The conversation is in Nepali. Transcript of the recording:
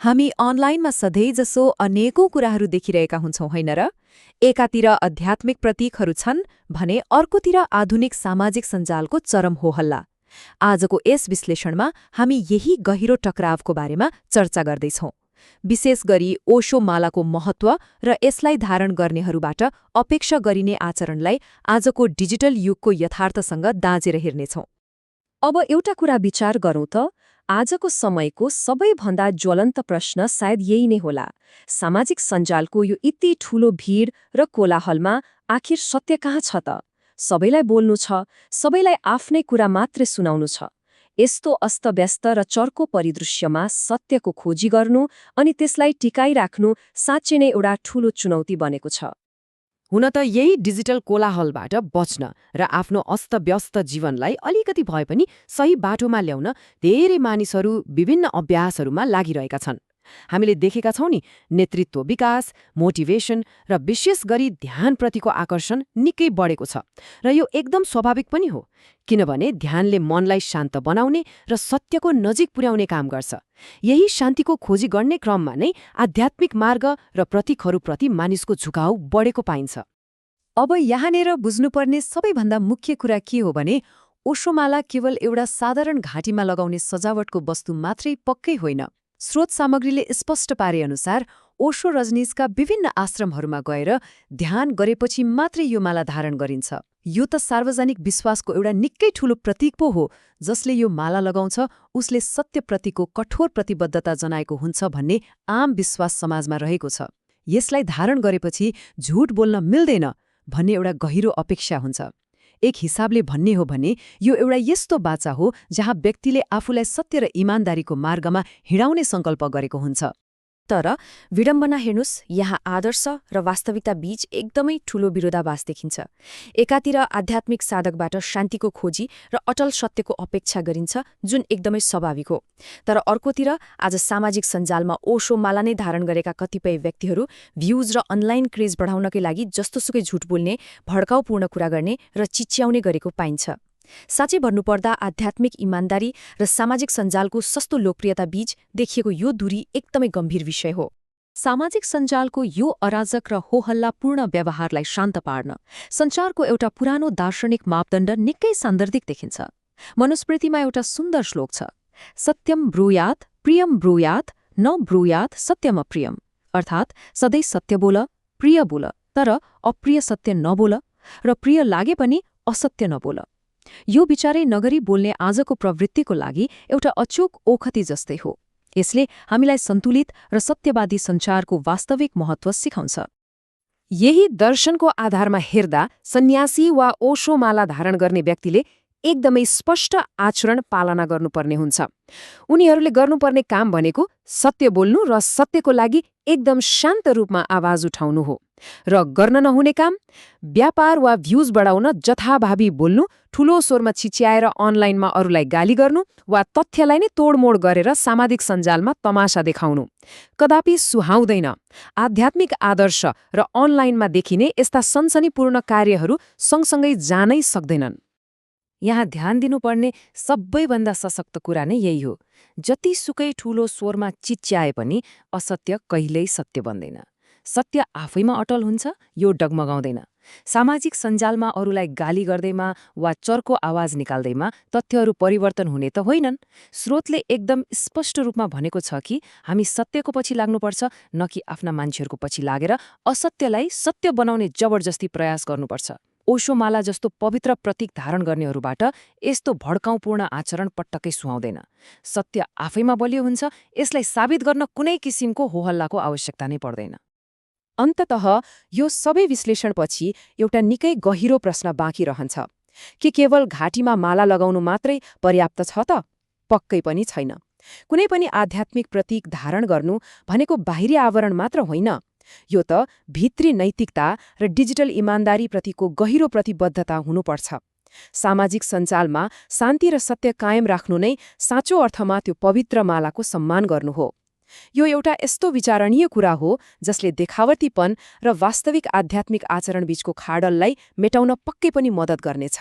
हामी अनलाइनमा सधैँजसो अनेकौं कुराहरू देखिरहेका हुन्छौं होइन र? एकातिर आध्यात्मिक प्रतीकहरू छन् भने अर्कोतिर आधुनिक सामाजिक सञ्जालको चरम होहल्ला। आजको यस विश्लेषणमा हामी यही गहिरो टकरावको बारेमा चर्चा गर्दैछौं। विशेष गरी ओशो मालाको महत्व र यसलाई धारण गर्नेहरूबाट अपेक्षा गरिने आचरणलाई आजको डिजिटल युगको यथार्थसँग दाँजेर हेर्नेछौं। अब एउटा कुरा विचार गरौँ त, आजको समयको सबैभन्दा ज्वलन्त प्रश्न सायद यही नै होला। सामाजिक सञ्जालको यो यति ठूलो भीड र कोलाहलमा आखिर सत्य कहाँ छ त? सबैलाई बोल्नु छ, सबैलाई आफ्नै कुरा मात्रै सुनाउनु छ। यस्तो अस्तव्यस्त र चर्को परिदृश्यमा सत्यको खोजी गर्नु अनि त्यसलाई टिकाइराख्नु साँच्चै नै एउटा ठूलो चुनौती बनेको छ। हुन त यही डिजिटल कोलाहलबाट बच्न र आफ्नो अस्तव्यस्त जीवनलाई अलिकति भए पनि सही बाटोमा ल्याउन धेरै मानिसहरू विभिन्न अभ्यासहरूमा लागिरहेका छन्। हामीले देखेका छौं नि, नेतृत्व विकास, मोटिभेसन र विशेष गरी ध्यानप्रतिको आकर्षण निकै बढेको छ। र यो एकदम स्वाभाविक पनि हो, किनभने ध्यानले मनलाई शान्त बनाउने र सत्यको नजिक पुर्याउने काम गर्छ। यही शान्तिको खोजी गर्ने क्रममा नै आध्यात्मिक मार्ग र प्रतीकहरूप्रति मानिसको झुकाउ बढेको पाइन्छ। अब यहाँनिर बुझ्नुपर्ने सबैभन्दा मुख्य कुरा के हो भने, ओशोमाला केवल एउटा साधारण घाँटीमा लगाउने सजावटको वस्तु मात्रै पक्कै होइन। स्रोत सामग्रीले स्पष्ट पारे अनुसार ओशो रजनीशका विभिन्न आश्रमहरूमा गएर ध्यान गरेपछि मात्रै यो माला धारण गरिन्छ। यो त सार्वजनिक विश्वासको एउटा निकै ठूलो प्रतीक पो हो। जसले यो माला लगाउँछ उसले सत्यप्रतिको कठोर प्रतिबद्धता जनाएको हुन्छ भन्ने आम विश्वास समाजमा रहेको छ। यसलाई धारण गरेपछि झुट बोल्न मिल्दैन भन्ने एउटा गहिरो अपेक्षा हुन्छ। एक हिसाबले भन्ने हो भने यो एउटा यस्तो बाचा हो जहाँ व्यक्तिले आफूलाई सत्य र इमान्दारीको मार्गमा हिँडाउने सङ्कल्प गरेको हुन्छ। तर विडम्बना हेर्नुस्, यहाँ आदर्श र वास्तविकता बीच एकदमै ठूलो विरोधाभास देखिन्छ। एकातिर आध्यात्मिक साधकबाट शान्तिको खोजी र अटल सत्यको अपेक्षा गरिन्छ, जुन एकदमै स्वाभाविक हो। तर अर्कोतिर आज सामाजिक सञ्जालमा ओशो माला नै धारण गरेका कतिपय व्यक्तिहरू भ्यूज र अनलाइन क्रेज बढाउनकै लागि जस्तोसुकै झुट बोल्ने, भड्काउपूर्ण कुरा गर्ने र चिच्याउने गरेको पाइन्छ। साँच्चै भन्नुपर्दा आध्यात्मिक इमान्दारी र सामाजिक सञ्जालको सस्तो लोकप्रियता बीच देखिएको यो दूरी एकदमै गम्भीर विषय हो। सामाजिक सञ्जालको यो अराजक र होहल्लापूर्ण व्यवहारलाई शान्त पार्न सञ्चारको एउटा पुरानो दार्शनिक मापदण्ड निकै सान्दर्भिक देखिन्छ। मनुस्मृतिमा एउटा सुन्दर श्लोक छ, सत्यम ब्रूयात् प्रियम ब्रूयात् न ब्रूयात् सत्यम अप्रियम। अर्थात् सधैँ सत्य बोल, प्रिय बोल, तर अप्रिय सत्य नबोल र प्रिय लागे पनि असत्य नबोल। यो विचारै नगरी बोल्ने आजको प्रवृत्तिको लागि एउटा अचूक ओखती जस्तै हो। यसले हामीलाई सन्तुलित र सत्यवादी सञ्चारको वास्तविक महत्त्व सिकाउँछ। यही दर्शनको आधारमा हेर्दा सन्यासी वा ओशो माला धारण गर्ने व्यक्तिले एकदमै स्पष्ट आचरण पालना गर्नुपर्ने हुन्छ। उनीहरूले गर्नुपर्ने काम भनेको सत्य बोल्नु र सत्यको लागि एकदम शान्त रूपमा आवाज उठाउनु हो। र गर्न नहुने काम, व्यापार वा भ्यूज बढाउन जथाभावी बोल्नु, ठूलो स्वरमा छिच्याएर अनलाइनमा अरूलाई गाली गर्नु वा तथ्यलाई नै तोडमोड गरेर सामाजिक सञ्जालमा तमासा देखाउनु कदापि सुहाउँदैन। आध्यात्मिक आदर्श र अनलाइनमा देखिने यस्ता सनसनीपूर्ण कार्यहरू सँगसँगै जानै सक्दैनन्। यहाँ ध्यान दिनुपर्ने सबैभन्दा सशक्त कुरा नै यही हो, जतिसुकै ठूलो स्वरमा चिच्याए पनि असत्य कहिल्यै सत्य बन्दैन। सत्य आफैमा अटल हुन्छ, यो डगमगाउँदैन। सामाजिक सञ्जालमा अरूलाई गाली गर्दैमा वा चर्को आवाज निकाल्दैमा तथ्यहरू परिवर्तन हुने त होइनन्। स्रोतले एकदम स्पष्ट रूपमा भनेको छ कि हामी सत्यको पछि लाग्नुपर्छ, न कि आफ्ना मान्छेहरूको पछि लागेर असत्यलाई सत्य बनाउने जबरजस्ती प्रयास गर्नुपर्छ। ओशो माला जस्तो पवित्र प्रतीक धारण गर्नेहरूबाट यस्तो भड्काउपूर्ण आचरण पटक्कै सुहाउँदैन। सत्य आफैमा बलियो हुन्छ, यसलाई साबित गर्न कुनै किसिमको होहल्लाको आवश्यकता नै पर्दैन। अन्ततः यो सबै विश्लेषणपछि एउटा निकै गहिरो प्रश्न बाँकी रहन्छ, के केवल घाँटीमा माला लगाउनु मात्रै पर्याप्त छ त? पक्कै पनि छैन। कुनै पनि आध्यात्मिक प्रतीक धारण गर्नु भनेको बाहिरी आवरण मात्र होइन, यो त भित्री नैतिकता र डिजिटल इमान्दारीप्रतिको गहिरो प्रतिबद्धता हुनुपर्छ। सामाजिक सञ्जालमा शान्ति र सत्य कायम राख्नु नै साँचो अर्थमा त्यो पवित्र मालाको सम्मान गर्नु हो। यो एउटा यस्तो विचारणीय कुरा हो जसले देखावटीपन र वास्तविक आध्यात्मिक आचरण बीचको खाडललाई मेटाउन पक्कै पनि मद्दत गर्नेछ।